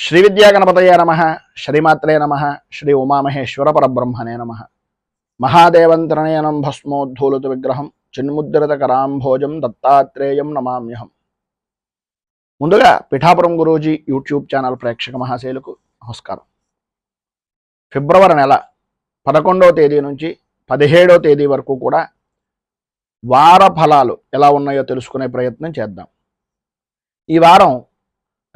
శ్రీ విద్యాగణపతయే నమః, శ్రీమాత్రే నమః, శ్రీ ఉమామహేశ్వర పరబ్రహ్మణే నమః. మహాదేవంతరణేనం భస్మోద్ధూలిత విగ్రహం చిన్ముద్రిత కరాంభోజం దత్తాత్రేయం నమామ్యహం. ముందుగా పిఠాపురం గురూజీ యూట్యూబ్ ఛానల్ ప్రేక్షక మహాశైలకు నమస్కారం. ఫిబ్రవరి నెల 11వ తేదీ నుంచి 17వ తేదీ వరకు కూడా వార ఫలాలు ఎలా ఉన్నాయో తెలుసుకునే ప్రయత్నం చేద్దాం. ఈ వారం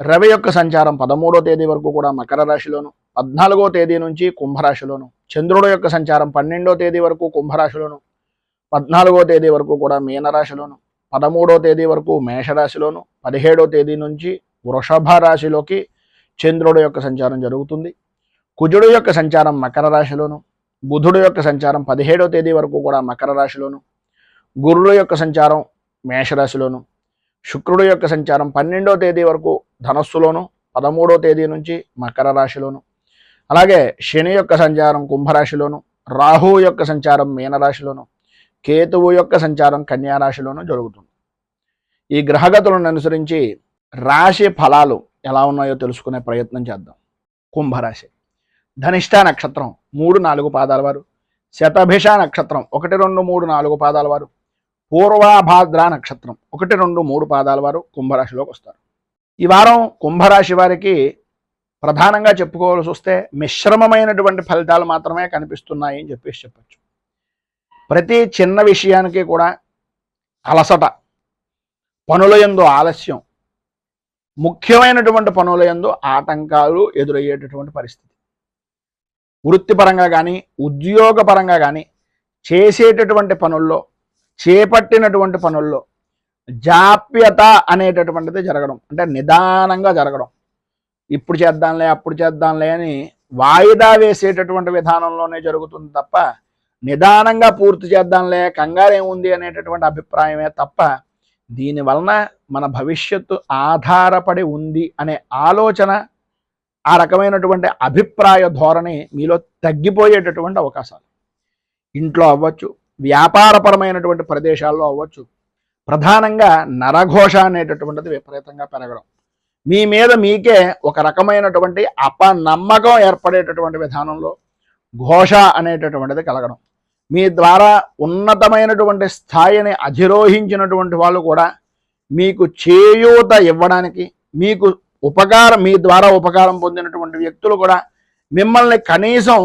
రవి యొక్క సంచారం 13వ తేదీ వరకు కూడా మకర రాశిలోను, 14వ తేదీ నుంచి కుంభరాశిలోను, చంద్రుడు యొక్క సంచారం 12వ తేదీ వరకు కుంభరాశిలోను, 14వ తేదీ వరకు కూడా మీనరాశిలోను, 13వ తేదీ వరకు మేషరాశిలోను, 17వ తేదీ నుంచి వృషభ రాశిలోకి చంద్రుడు యొక్క సంచారం జరుగుతుంది. కుజుడు యొక్క సంచారం మకర రాశిలోను, బుధుడు యొక్క సంచారం 17వ తేదీ వరకు కూడా మకర రాశిలోను, గురుడు యొక్క సంచారం మేషరాశిలోను, శుక్రుడు యొక్క సంచారం 12వ తేదీ వరకు ధనస్సులోను, 13వ తేదీ నుంచి మకర రాశిలోను, అలాగే శని యొక్క సంచారం కుంభరాశిలోను, రాహువు యొక్క సంచారం మీనరాశిలోను, కేతువు యొక్క సంచారం కన్యారాశిలోను జరుగుతుంది. ఈ గ్రహగతులను అనుసరించి రాశి ఫలాలు ఎలా ఉన్నాయో తెలుసుకునే ప్రయత్నం చేద్దాం. కుంభరాశి ధనిష్ట నక్షత్రం 3-4 పాదాల వారు, శతభిష నక్షత్రం 1, 2, 3, 4 పాదాల వారు, పూర్వాభాద్ర నక్షత్రం 1, 2, 3 పాదాల వారు కుంభరాశిలోకి వస్తారు. ఈ వారం కుంభరాశి వారికి ప్రధానంగా చెప్పుకోవాల్సి వస్తే మిశ్రమమైనటువంటి ఫలితాలు మాత్రమే కనిపిస్తున్నాయి అని చెప్పచ్చు. ప్రతి చిన్న విషయానికి కూడా అలసట, పనుల యందు ఆలస్యం, ముఖ్యమైనటువంటి పనుల యందు ఆటంకాలు ఎదురయ్యేటటువంటి పరిస్థితి. వృత్తిపరంగా కానీ ఉద్యోగపరంగా కానీ చేసేటటువంటి పనుల్లో, చేపట్టినటువంటి పనుల్లో జాప్యత అనేటటువంటిది జరగడం, అంటే నిదానంగా జరగడం. ఇప్పుడు చేద్దాంలే అప్పుడు చేద్దాంలే అని వాయిదా వేసేటటువంటి విధానంలోనే జరుగుతుంది తప్ప నిదానంగా పూర్తి చేద్దాంలే కంగారు ఏముంది అనేటటువంటి అభిప్రాయమే తప్ప దీనివలన మన భవిష్యత్తు ఆధారపడి ఉంది అనే ఆలోచన, ఆ రకమైనటువంటి అభిప్రాయ ధోరణి మీలో తగ్గిపోయేటటువంటి అవకాశాలు ఇంట్లో అవ్వచ్చు, వ్యాపారపరమైనటువంటి ప్రదేశాల్లో అవ్వచ్చు. ప్రధానంగా నరఘోష అనేటటువంటిది విపరీతంగా పెరగడం, మీ మీద మీకే ఒక రకమైనటువంటి అపనమ్మకం ఏర్పడేటటువంటి విధానంలో ఘోష అనేటటువంటిది కలగడం, మీ ద్వారా ఉన్నతమైనటువంటి స్థాయిని అధిరోహించినటువంటి వాళ్ళు కూడా మీకు చేయూత ఇవ్వడానికి, మీకు మీ ద్వారా ఉపకారం పొందినటువంటి వ్యక్తులు కూడా మిమ్మల్ని కనీసం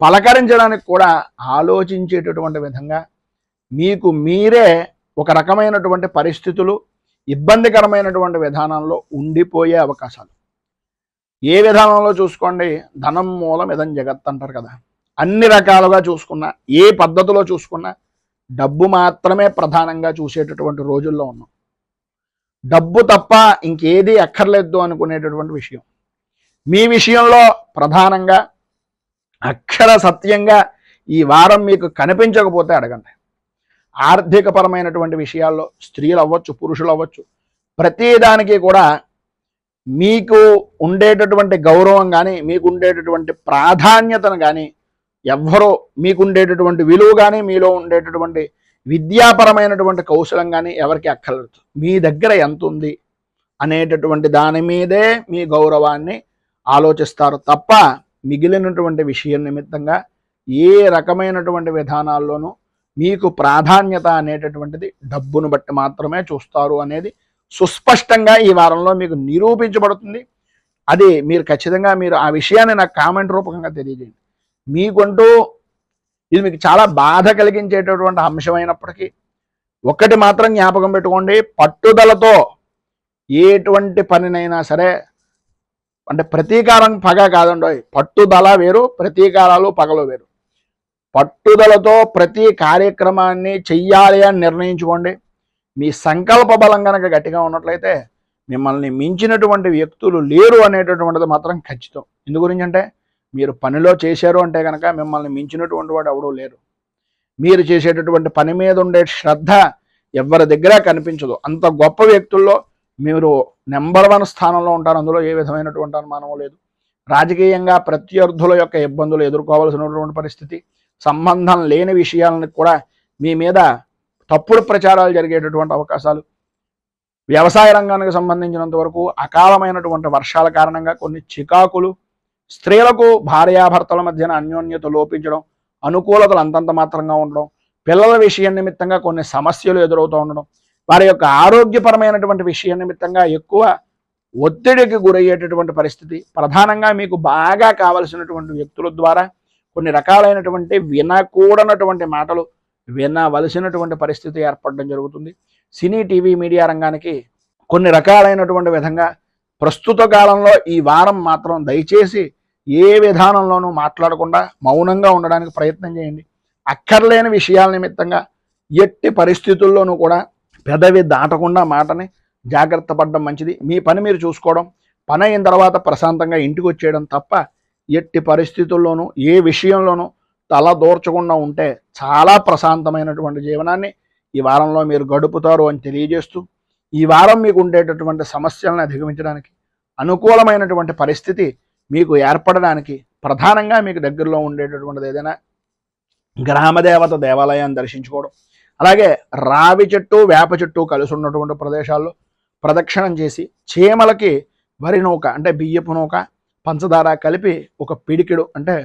పలకరించడానికి కూడా ఆలోచించేటటువంటి విధంగా మీకు మీరే ఒక రకమైనటువంటి పరిస్థితులు, ఇబ్బందికరమైనటువంటి విధానంలో ఉండిపోయే అవకాశాలు. ఏ విధానంలో చూసుకోండి, ధనం మూలం ఇదం జగత్ అంటారు కదా. అన్ని రకాలుగా చూసుకున్నా, ఏ పద్ధతిలో చూసుకున్నా డబ్బు మాత్రమే ప్రధానంగా చూసేటటువంటి రోజుల్లో ఉన్నాం. డబ్బు తప్ప ఇంకేది అక్కర్లేదు అనుకునేటటువంటి విషయం. మీ విషయంలో ప్రధానంగా అక్షర సత్యంగా ఈ వారం మీకు కనిపించకపోతే అడగండి. ఆర్థికపరమైనటువంటి విషయాల్లో స్త్రీలు అవ్వచ్చు, పురుషులు అవ్వచ్చు, ప్రతిదానికి కూడా మీకు ఉండేటటువంటి గౌరవం కానీ, మీకు ఉండేటటువంటి ప్రాధాన్యతను కానీ, ఎవ్వరో మీకు ఉండేటటువంటి విలువ కానీ, మీలో ఉండేటటువంటి విద్యాపరమైనటువంటి కౌశలం కానీ ఎవరికి అక్కర్లేదు. మీ దగ్గర ఎంత ఉంది అనేటటువంటి దాని మీదే మీ గౌరవాన్ని ఆలోచిస్తారు తప్ప మిగిలినటువంటి విషయం నిమిత్తంగా ఏ రకమైనటువంటి విధానాల్లోనూ మీకు ప్రాధాన్యత అనేటటువంటిది డబ్బును బట్టి మాత్రమే చూస్తారు అనేది సుస్పష్టంగా ఈ వారంలో మీకు నిరూపించబడుతుంది. అది మీరు ఖచ్చితంగా ఆ విషయాన్ని నాకు కామెంట్ రూపకంగా తెలియజేయండి. మీకంటూ ఇది మీకు చాలా బాధ కలిగించేటటువంటి అంశమైనప్పటికీ ఒక్కటి మాత్రం జ్ఞాపకం పెట్టుకోండి, పట్టుదలతో ఎటువంటి పనినైనా సరే, అంటే ప్రతీకారం పగ కాదండి, పట్టుదల వేరు, ప్రతీకారాలు పగలు వేరు. పట్టుదలతో ప్రతి కార్యక్రమాన్ని చెయ్యాలి అని నిర్ణయించుకోండి. మీ సంకల్ప బలం కనుక గట్టిగా ఉన్నట్లయితే మిమ్మల్ని మించినటువంటి వ్యక్తులు లేరు అనేటటువంటిది మాత్రం ఖచ్చితం. ఎందు గురించి అంటే మీరు పనిలో చేశారు అంటే కనుక మిమ్మల్ని మించినటువంటి వాడు ఎవడూ లేరు. మీరు చేసేటటువంటి పని మీద ఉండే శ్రద్ధ ఎవరి దగ్గర కనిపించదు. అంత గొప్ప వ్యక్తుల్లో మీరు నెంబర్ 1 స్థానంలో ఉంటారు, అందులో ఏ విధమైనటువంటి అనుమానం లేదు. రాజకీయంగా ప్రత్యర్థుల యొక్క ఇబ్బందులు ఎదుర్కోవాల్సినటువంటి పరిస్థితి, సంబంధం లేని విషయాలను కూడా మీ మీద తప్పుడు ప్రచారాలు జరిగేటటువంటి అవకాశాలు, వ్యవసాయ రంగానికి సంబంధించినంత వరకు అకాలమైనటువంటి వర్షాల కారణంగా కొన్ని చికాకులు, స్త్రీలకు భార్యాభర్తల మధ్యన అన్యోన్యత లోపించడం, అనుకూలతలు అంతంత మాత్రంగా ఉండడం, పిల్లల విషయం నిమిత్తంగా కొన్ని సమస్యలు ఎదురవుతూ ఉండడం, వారి యొక్క ఆరోగ్యపరమైనటువంటి విషయం నిమిత్తంగా ఎక్కువ ఒత్తిడికి గురయ్యేటటువంటి పరిస్థితి, ప్రధానంగా మీకు బాగా కావలసినటువంటి వ్యక్తుల ద్వారా కొన్ని రకాలైనటువంటి వినకూడనటువంటి మాటలు వినవలసినటువంటి పరిస్థితి ఏర్పడడం జరుగుతుంది. సినీ, టీవీ, మీడియా రంగానికి కొన్ని రకాలైనటువంటి విధంగా ప్రస్తుత కాలంలో ఈ వారం మాత్రం దయచేసి ఏ విధానంలోనూ మాట్లాడకుండా మౌనంగా ఉండడానికి ప్రయత్నం చేయండి. అక్కర్లేని విషయాల నిమిత్తంగా ఎట్టి పరిస్థితుల్లోనూ కూడా పెదవి దాటకుండా మాటని జాగ్రత్త పడడం మంచిది. మీ పని మీరు చూసుకోవడం, పని అయిన తర్వాత ప్రశాంతంగా ఇంటికి వచ్చేయడం తప్ప ఎట్టి పరిస్థితుల్లోనూ ఏ విషయంలోనూ తల దూర్చకుండా ఉంటే చాలా ప్రశాంతమైనటువంటి జీవనాన్ని ఈ వారంలో మీరు గడుపుతారు అని తెలియజేస్తూ, ఈ వారం మీకు ఉండేటటువంటి సమస్యలను అధిగమించడానికి, అనుకూలమైనటువంటి పరిస్థితి మీకు ఏర్పడడానికి ప్రధానంగా మీకు దగ్గరలో ఉండేటటువంటిది ఏదైనా గ్రామదేవత దేవాలయాన్ని దర్శించుకోవడం, అలాగే రావి చెట్టు, వేప చెట్టు కలిసి ఉన్నటువంటి ప్రదేశాల్లో ప్రదక్షిణం చేసి చీమలకి వరి నూక అంటే బియ్యపు నూక, పంచదార కలిపి ఒక పిడికిడు అంటే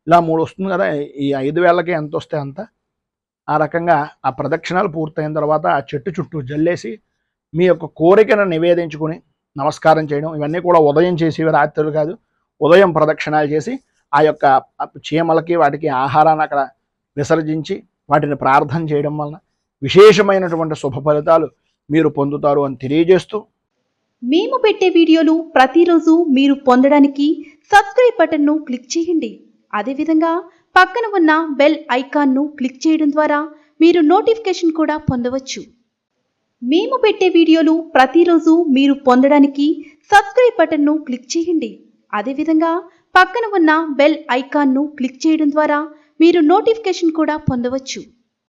ఇలా 3 వస్తుంది కదా, ఈ 5 వేలకి ఎంత వస్తే అంత, ఆ రకంగా ఆ ప్రదక్షిణాలు పూర్తయిన తర్వాత ఆ చెట్టు చుట్టూ జల్లేసి మీ యొక్క కోరికను నివేదించుకుని నమస్కారం చేయడం, ఇవన్నీ కూడా ఉదయం చేసేవి, రాత్రులు కాదు. ఉదయం ప్రదక్షిణాలు చేసి ఆ యొక్క చీమలకి వాటికి ఆహారాన్ని అక్కడ విసర్జించి వాటిని ప్రార్థన చేయడం వలన విశేషమైనటువంటి శుభ ఫలితాలు మీరు పొందుతారు అని తెలియజేస్తూ, మేము పెట్టే వీడియోలు ప్రతిరోజు మీరు పొందడానికి సబ్స్క్రైబ్ బటన్ను క్లిక్ చేయండి. అదేవిధంగా పక్కన ఉన్న బెల్ ఐకాన్ను క్లిక్ చేయడం ద్వారా మీరు నోటిఫికేషన్ కూడా పొందవచ్చు. మేము పెట్టే వీడియోలు ప్రతిరోజు మీరు పొందడానికి సబ్స్క్రైబ్ బటన్ను క్లిక్ చేయండి. అదేవిధంగా పక్కన ఉన్న బెల్ ఐకాన్ను క్లిక్ చేయడం ద్వారా మీరు నోటిఫికేషన్ కూడా పొందవచ్చు.